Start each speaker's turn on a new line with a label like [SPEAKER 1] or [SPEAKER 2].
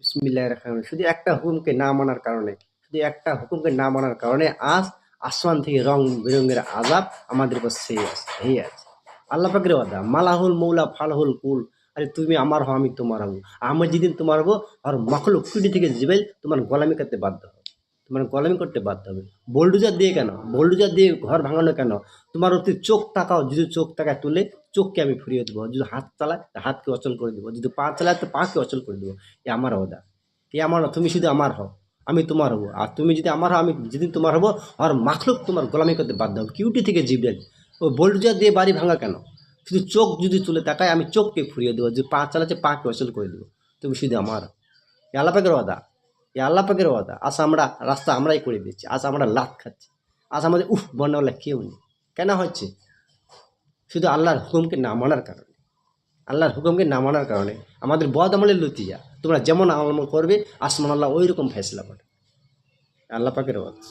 [SPEAKER 1] বিসমিল্লাহির রহমানির রহিম। শুধু একটা হুকুমকে না মানার কারণে, শুধু একটা হুকুমকে না মানার কারণে আজ আসমান থেকে রং বেরঙের আযাব আমাদের উপর হেই আছে। আল্লাহ পাকের ওয়াদা, মালাহুল মৌলা ফালাহুল কুল। আরে তুমি আমার হও, আমি তোমার হব। আমি যেদিন তোমার হবো, আর মাখলুক কুটি থেকে জিবাইল তোমার গোলামি করতে বাধ্য হবে। তোমার গোলামি করতে বাধ্য হবে। বোল্ডুজার দিয়ে কেন? বোল্ডুজার দিয়ে ঘর ভাঙানো কেন? তোমার অতি চোখ তাকাও, যদি চোখ তাকায় তুলে চোখকে আমি ফুরিয়ে দেবো। যদি হাত চালায় তা হাতকে অচল করে দেবো। যদি পা চালায় তো পাকে অচল করে দেবো। এ আমার ওয়াদা। এ আমার না, তুমি শুধু আমার হও, আমি তোমার হবো। আর তুমি যদি আমার হও, আমি যেদিন তোমার হবো, আর মাখলুক তোমার গোলামি করতে বাধ্য হবে। কিউটি থেকে জিব্রাইল। ও বোল্ডুজার দিয়ে বাড়ি ভাঙা কেন? শুধু চোখ যদি তুলে তাকায় আমি চোখকে ফুরিয়ে দেবো। যে পা চালাচ্ছে পাকে অচল করে দেবো। তুমি শুধু আমার। এ আল্লাহ পাকের ওয়াদা। এ আল্লাহ পাকের ওয়াদা। আজ আমরা রাস্তা আমরাই করে দিচ্ছি। আজ আমরা লাত খাচ্ছি। আজ আমাদের বন্যাওয়ালা কেউ নেই। কেন হচ্ছে? শুধু আল্লাহর হুকুমকে না মানার কারণে। আল্লাহর হুকুমকে না মানার কারণে আমাদের বদ আমলের লতিয়া। তোমরা যেমন আমল করবে আসমান আল্লাহ ওই রকম ফেসলা করে। আল্লাহ পাকের ওয়াদা।